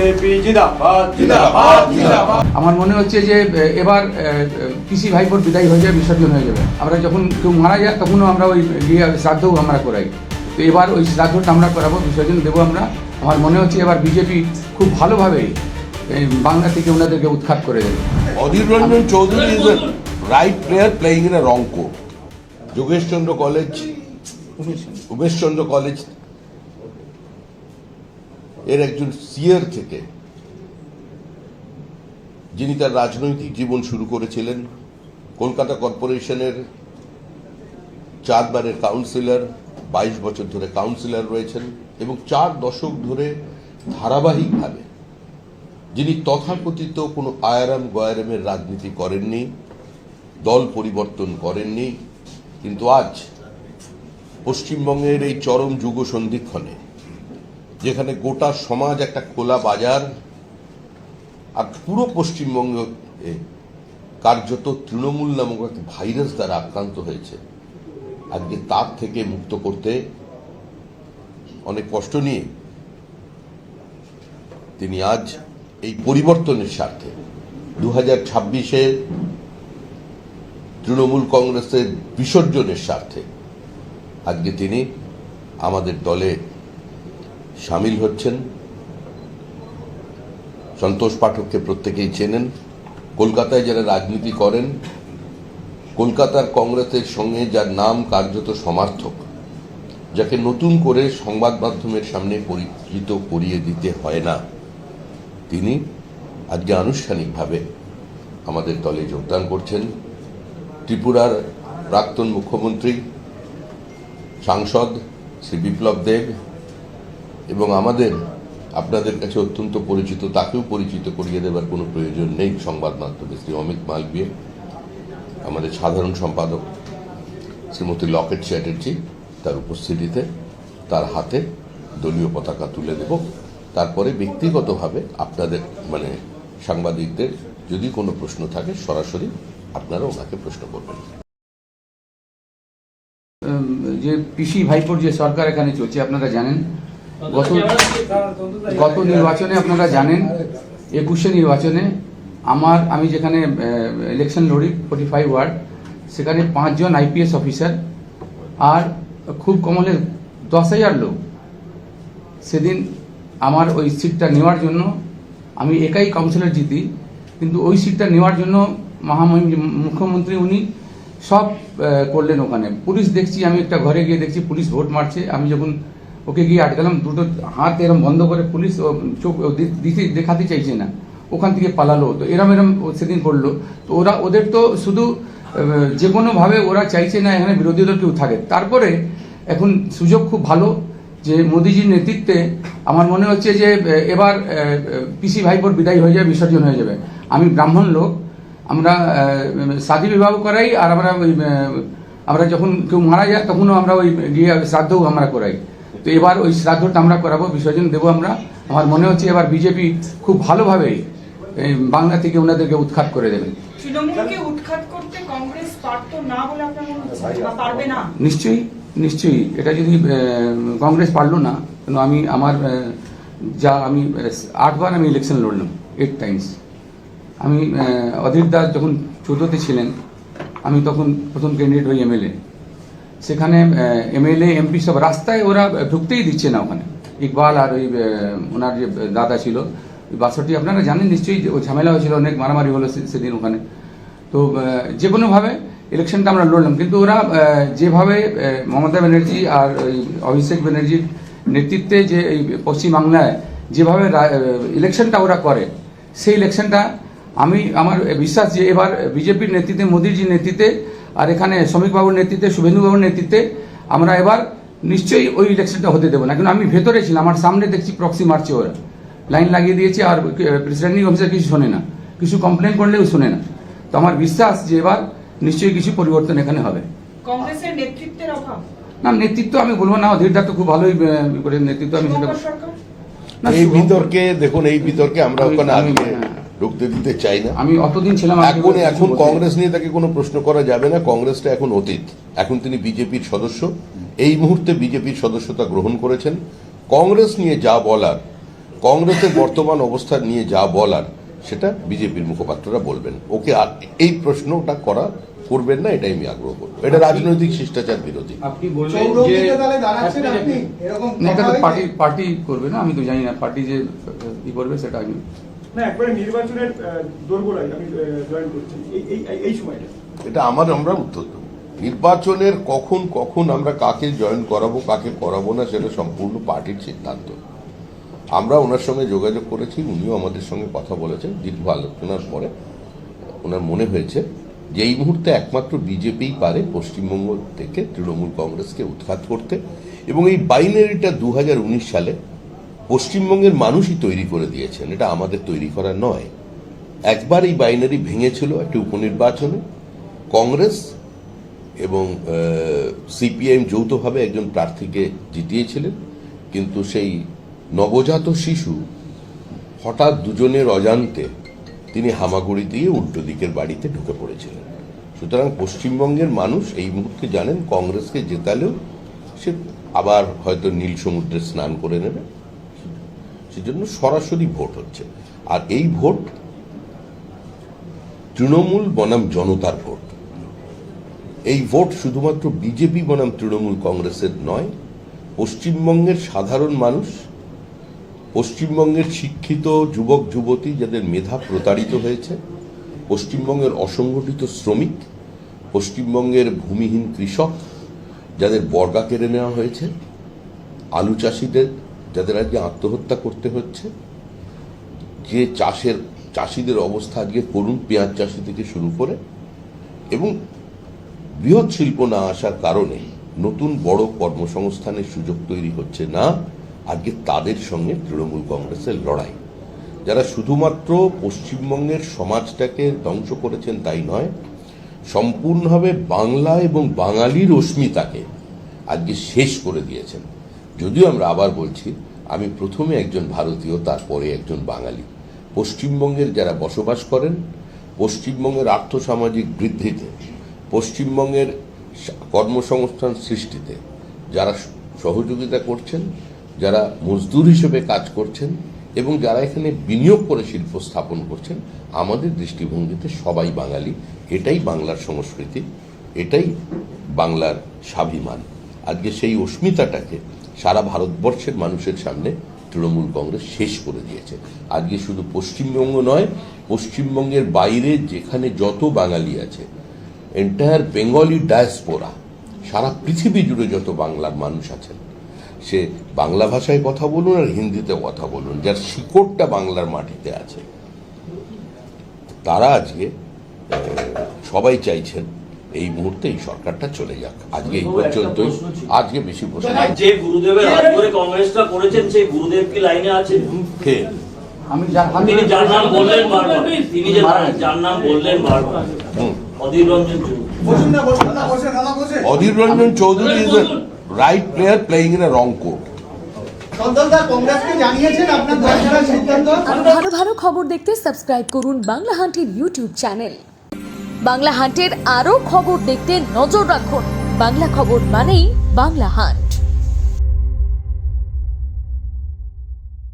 BJP জিন্দাবাদ জিন্দাবাদ জিন্দাবাদ। আমার মনে হচ্ছে যে এবার পিসি ভাইপোর বিদায় হয়ে যাবে, বিসর্জন হয়ে যাবে। আমরা যখন কেউ মারা যায় তখনও আমরা ওই গিয়ে শ্রাদ্ধও আমরা করাই। তো এবার ওই শ্রাদ্ধটা আমরা করাবো, বিসর্জন দেবো আমরা। আমার মনে হচ্ছে এবার বিজেপি খুব ভালোভাবেই বাংলা থেকে ওনাদেরকে উৎখাত করে দেবে। Adhir Ranjan Chowdhury is a right player playing in a wrong court. Jogeshchandra college, Umeshchandra college এর একজন সিয়ার থেকে যিনি তার রাজনৈতিক জীবন শুরু করেছিলেন, কলকাতা কর্পোরেশনের 4 বারের কাউন্সিলর, 22 বছর ধরে কাউন্সিলর রয়েছেন এবং 4 দশক ধরে ধারাবাহিকভাবে যিনি তথাকথিত কোনো আয়ারাম গয়ারামের রাজনীতি করেননি, দল পরিবর্তন করেননি, কিন্তু আজ পশ্চিমবঙ্গের এই চরম যুগ সন্ধিক্ষণে যেখানে গোটা সমাজ একটা খোলা বাজার আর পুরো পশ্চিমবঙ্গ কার্যত তৃণমূল নামক একটা ভাইরাস দ্বারা আক্রান্ত হয়েছে, আজকে তার থেকে মুক্ত করতে অনেক কষ্ট নিয়ে তিনি আজ এই পরিবর্তনের স্বার্থে 2026-এ তৃণমূল কংগ্রেসের বিসর্জনের স্বার্থে আজকে তিনি আমাদের দলে সামিল হচ্ছেন। সন্তোষ পাঠককে প্রত্যেকেই চেনেন। কলকাতায় যারা রাজনীতি করেন, কলকাতার কংগ্রেসের সঙ্গে যার নাম কার্যত সমার্থক, যাকে নতুন করে সংবাদ মাধ্যমের সামনে পরিচিত করিয়ে দিতে হয় না, তিনি আজকে আনুষ্ঠানিকভাবে আমাদের দলে যোগদান করছেন। ত্রিপুরার প্রাক্তন মুখ্যমন্ত্রী, সাংসদ শ্রী বিপ্লব দেব এবং আমাদের আপনাদের কাছে অত্যন্ত পরিচিত, তাকেও পরিচিত করিয়ে দেবার কোনো প্রয়োজন নেই সংবাদ মাধ্যমে, শ্রী অমিত মালবিয়া, আমাদের সাধারণ সম্পাদক শ্রীমতী লকেট চ্যাটার্জি, তার উপস্থিতিতে তার হাতে দলীয় পতাকা তুলে দেব। তারপরে ব্যক্তিগতভাবে আপনাদের সাংবাদিকদের যদি কোনো প্রশ্ন থাকে সরাসরি আপনারা ওনাকে প্রশ্ন করবেন। যে পিসি ভাইপোর যে সরকার এখানে চলছে আপনারা জানেন, গত নির্বাচনে আপনারা জানেন 21-এ নির্বাচনে আমি যেখানে ইলেকশন লড়ি 45 ওয়ার্ড, সেখানে 5 জন IPS অফিসার আর খুব কমলে 10,000 লোক। সেদিন আমার ওই সিটটা নেওয়ার জন্য আমি একাই কাউন্সিলর জিতি, কিন্তু ওই সিটটা নেওয়ার জন্য মহামহিম মুখ্যমন্ত্রী উনি সব করলেন। ওখানে পুলিশ দেখছি, আমি একটা ঘরে গিয়ে দেখছি পুলিশ ভোট মারছে। আমি যখন ওকে গিয়ে আটকালাম, দুটো হাত এরম বন্ধ করে পুলিশ চোখ দেখাতে চাইছে না, ওখান থেকে পালালো। তো এরম সেদিন করলো। তো ওদের তো শুধু যে কোনোভাবে ওরা চাইছে না এখানে বিরোধী দল কেউ থাকে। তারপরে এখন সুযোগ খুব ভালো যে মোদিজির নেতৃত্বে আমার মনে হচ্ছে যে এবার পিসি ভাইপোর বিদায় হয়ে যাবে, বিসর্জন হয়ে যাবে। আমি ব্রাহ্মণ লোক, আমরা শাদী বিবাহ করাই, আর আমরা যখন কেউ মারা যায় তখনও আমরা ওই গিয়ে শ্রাদ্ধও আমরা করাই। তো এবার ওই শ্রাদ্ধটা আমরা করাবো, বিসর্জন দেবো আমরা। আমার মনে হচ্ছে এবার বিজেপি খুব ভালোভাবেই বাংলা থেকে ওনাদেরকে উৎখাত করে দেবেন। তৃণমূলকে উৎখাত করতে কংগ্রেস পারতো না বলে আপনার মনে হচ্ছে, বা পারবে না? নিশ্চয়ই এটা যদি কংগ্রেস পারলো না, কেন আমি 8 বার আমি ইলেকশন লড়লাম, 8 টাইমস। আমি অধীর দাস যখন 14তে ছিলেন, আমি তখন প্রথম ক্যান্ডিডেট হই MLA। সেখানে MLA MP সব রাস্তায় ওরা ঢুকতেই দিচ্ছে না ওখানে। ইকবাল আর ওই ওনার যে দাদা ছিল 62, আপনারা জানেন নিশ্চয়ই, ওই ঝামেলা হয়েছিল, অনেক মারামারি হলো সেদিন ওখানে। তো যে কোনোভাবে ইলেকশনটা আমরা লড়লাম, কিন্তু ওরা যেভাবে মমতা ব্যানার্জি আর ওই অভিষেক ব্যানার্জির নেতৃত্বে যে এই পশ্চিমবাংলায় যেভাবে ইলেকশনটা ওরা করে, সেই ইলেকশনটা আমার বিশ্বাস যে এবার বিজেপির নেতৃত্বে, মোদিজির নেতৃত্বে, আর এখানে শ্রমিকবাবুর নেতৃত্বে, শুভেন্দুবাবুর নেতৃত্বে আমরা এবার নিশ্চয়ই ওই ইলেকশনটা হতে দেবো না। কিন্তু আমি ভেতরে ছিলাম, আমার সামনে দেখছি প্রক্সি মারছে, ওরা লাইন লাগিয়ে দিয়েছে, আর প্রেসিডেন্টিং অফিসার কিছু শোনে না, কিছু কমপ্লেন করলেও শোনে না। তো আমার বিশ্বাস যে এবার নিশ্চয়ই কিছু পরিবর্তন এখানে হবে। কংগ্রেসের নেতৃত্বের অভাব না, নেতৃত্ব আমি বলবো না, অধীরদা তো খুব ভালোই করে নেতৃত্ব। আমি এই বিতর্কে দেখুন, এই বিতর্কে আমরা ওখানে ঢুকতে দিতে চাই না। আমি অতদিন ছিলাম, এখন কংগ্রেস নিয়ে তাকে কোনো প্রশ্ন করা যাবে না। কংগ্রেসটা এখন অতীত, এখন তিনি বিজেপির সদস্য, এই মুহূর্তে বিজেপির সদস্যতা গ্রহণ করেছেন। কংগ্রেস নিয়ে যা বলার কংগ্রেসের বর্তমান অবস্থা নিয়ে যা বলার সেটা বিজেপির মুখপাত্ররা বলবেন। ওকে আর এই প্রশ্নটা করবেন না, এটাই আমি আগ্রহ করবো। এটা রাজনৈতিক শিষ্টাচার বিরোধী। আপনি বললেন যে না, এটা তো পার্টি করবে না, আমি তো জানি না পার্টি যে ই করবে সেটা আমি না, একবারে নির্বাচনের দোরগোড়ায় আমি জয়েন করছি এই সময়টা। এটা আমরা উত্তর দেবো। নির্বাচনের কখন আমরা কাকে জয়েন করাবো কাকে করাবো না সেটা সম্পূর্ণ পার্টির সিদ্ধান্ত। আমরা ওনার সঙ্গে যোগাযোগ করেছি, উনিও আমাদের সঙ্গে কথা বলেছেন। দীর্ঘ আলোচনার পরে ওনার মনে হয়েছে যে এই মুহূর্তে একমাত্র বিজেপিই পারে পশ্চিমবঙ্গ থেকে তৃণমূল কংগ্রেসকে উৎখাত করতে, এবং এই বাইনারিটা 2019 সালে পশ্চিমবঙ্গের মানুষই তৈরি করে দিয়েছেন, এটা আমাদের তৈরি করা নয়। একবার এই বাইনারি ভেঙেছিল একটি উপনির্বাচনে, কংগ্রেস এবং সিপিআইএম যৌথভাবে একজন প্রার্থীকে জিতিয়েছিলেন, কিন্তু সেই নবজাত শিশু হঠাৎ দুজনের অজান্তে তিনি হামাগুড়ি দিয়ে উল্টো দিকের বাড়িতে ঢুকে পড়েছিলেন। সুতরাং পশ্চিমবঙ্গের মানুষ এই মুহূর্তে জানেন কংগ্রেসকে জেতালেও সে আবার হয়তো নীল সমুদ্রে স্নান করে নেবে, সেজন্য সরাসরি ভোট হচ্ছে। আর এই ভোট তৃণমূল বনাম জনতার ভোট। এই ভোট শুধুমাত্র বিজেপি বনাম তৃণমূল কংগ্রেসের নয়, পশ্চিমবঙ্গের সাধারণ মানুষ, পশ্চিমবঙ্গের শিক্ষিত যুবক যুবতী যাদের মেধা প্রতারিত হয়েছে, পশ্চিমবঙ্গের অসংগঠিত শ্রমিক, পশ্চিমবঙ্গের ভূমিহীন কৃষক যাদের বর্গা কেড়ে নেওয়া হয়েছে, আলু চাষিদের যাদের আজকে আত্মহত্যা করতে হচ্ছে, যে চাষিদের অবস্থা আজকে করুন, পেঁয়াজ চাষি থেকে শুরু করে, এবং বৃহৎ শিল্প না আসার কারণে নতুন বড় কর্মসংস্থানের সুযোগ তৈরি হচ্ছে না, আজকে তাদের সঙ্গে তৃণমূল কংগ্রেসের লড়াই। যারা শুধুমাত্র পশ্চিমবঙ্গের সমাজটাকে ধ্বংস করেছেন তাই নয়, সম্পূর্ণভাবে বাংলা এবং বাঙালির অস্মিতাকে আজকে শেষ করে দিয়েছেন। যদিও আমরা আবার বলছি, আমি প্রথমে একজন ভারতীয়, তারপরে একজন বাঙালি। পশ্চিমবঙ্গের যারা বসবাস করেন, পশ্চিমবঙ্গের আর্থসামাজিক বৃদ্ধিতে, পশ্চিমবঙ্গের কর্মসংস্থান সৃষ্টিতে যারা সহযোগিতা করছেন, যারা মজদুর হিসেবে কাজ করছেন এবং যারা এখানে বিনিয়োগ করে শিল্প স্থাপন করছেন, আমাদের দৃষ্টিভঙ্গিতে সবাই বাঙালি। এটাই বাংলার সংস্কৃতি, এটাই বাংলার স্বাভিমান। আজকে সেই অস্মিতাটাকে সারা ভারতবর্ষের মানুষের সামনে তৃণমূল কংগ্রেস শেষ করে দিয়েছে। আজকে শুধু পশ্চিমবঙ্গ নয়, পশ্চিমবঙ্গের বাইরে যেখানে যত বাঙালি আছে, এন্টায়ার বেঙ্গলি ডায়াসপোরা, সারা পৃথিবী জুড়ে যত বাংলার মানুষ আছেন, সে বাংলা ভাষায় কথা বলুন আর হিন্দিতে কথা বলুন, যার শিকড়টা বাংলার মাটিতে আছে, তারা আজকে সবাই চাইছেন এই মুহূর্তে এই সরকারটা চলে যাক। আজকে এই পর্যন্তই, আজকে বেশি প্রশ্ন। যে গুরুদেবের হাত ধরে কংগ্রেসটা করেছেন, সেই গুরুদেব কি লাইনে আছেন? কে? তিনি যার নাম বললেন বারবার, তিনি যে যার নাম বললেন বারবার, Adhir Ranjan Chowdhury. Adhir Ranjan Chowdhury is a right player playing in a wrong court. ভালো ভালো খবর দেখতে সাবস্ক্রাইব করুন বাংলা হান্টের ইউটিউব চ্যানেল। বাংলা হান্টের আরও খবর দেখতে নজর রাখুন। বাংলা খবর মানেই বাংলা হান্ট।